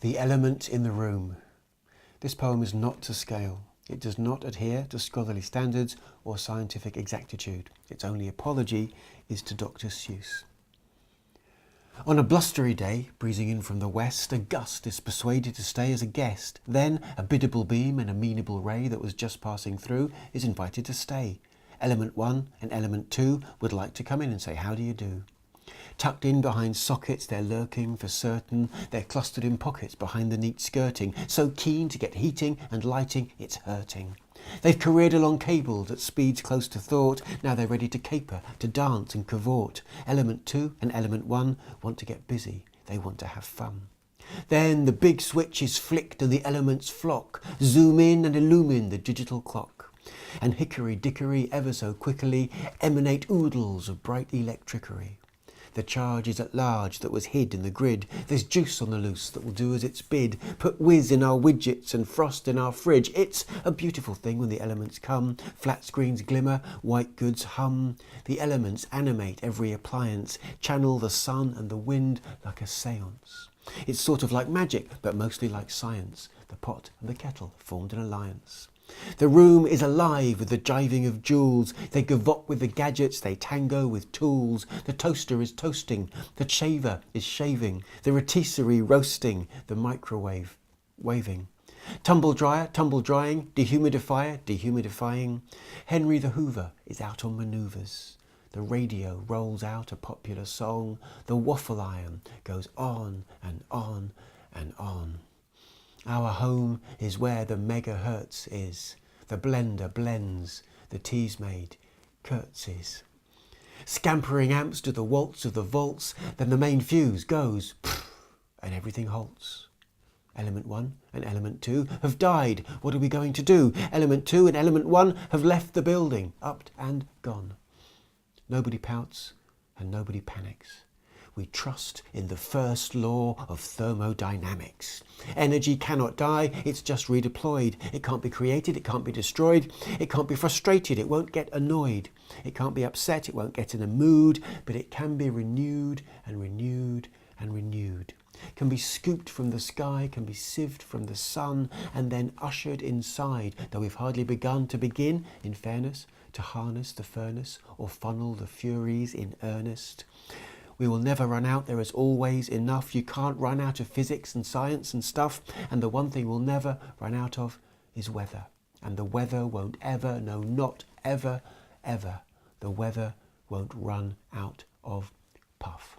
The element in the room. This poem is not to scale. It does not adhere to scholarly standards or scientific exactitude. Its only apology is to Dr. Seuss. On a blustery day, breezing in from the west, a gust is persuaded to stay as a guest. Then a biddable beam and amenable ray that was just passing through is invited to stay. Element 1 and element 2 would like to come in and say, how do you do? Tucked in behind sockets, they're lurking for certain. They're clustered in pockets behind the neat skirting, so keen to get heating and lighting, it's hurting. They've careered along cables at speeds close to thought. Now they're ready to caper, to dance and cavort. Element 2 and element 1 want to get busy. They want to have fun. Then the big switch is flicked and the elements flock, zoom in and illumine the digital clock. And hickory-dickory, ever so quickly, emanate oodles of bright electricery. The charge is at large that was hid in the grid. There's juice on the loose that will do as it's bid. Put whiz in our widgets and frost in our fridge. It's a beautiful thing when the elements come. Flat screens glimmer, white goods hum. The elements animate every appliance, channel the sun and the wind like a seance. It's sort of like magic, but mostly like science. The pot and the kettle formed an alliance. The room is alive with the jiving of jewels. They gavotte with the gadgets, they tango with tools. The toaster is toasting, the shaver is shaving, the rotisserie roasting, the microwave waving. Tumble dryer, tumble drying, dehumidifier, dehumidifying. Henry the Hoover is out on manoeuvres. The radio rolls out a popular song. The waffle iron goes on and on and on. Our home is where the megahertz is. The blender blends, the tea's made, curtsies. Scampering amps do the waltz of the vaults, then the main fuse goes, and everything halts. Element 1 and element 2 have died. What are we going to do? Element 2 and element 1 have left the building, upped and gone. Nobody pouts and nobody panics. We trust in the first law of thermodynamics. Energy cannot die, it's just redeployed. It can't be created, it can't be destroyed, it can't be frustrated, it won't get annoyed. It can't be upset, it won't get in a mood, but it can be renewed and renewed and renewed. Can be scooped from the sky, can be sieved from the sun, and then ushered inside, though we've hardly begun to begin, in fairness, to harness the furnace or funnel the furies in earnest. We will never run out, there is always enough. You can't run out of physics and science and stuff. And the one thing we'll never run out of is weather. And the weather won't ever, no, not ever, ever. The weather won't run out of puff.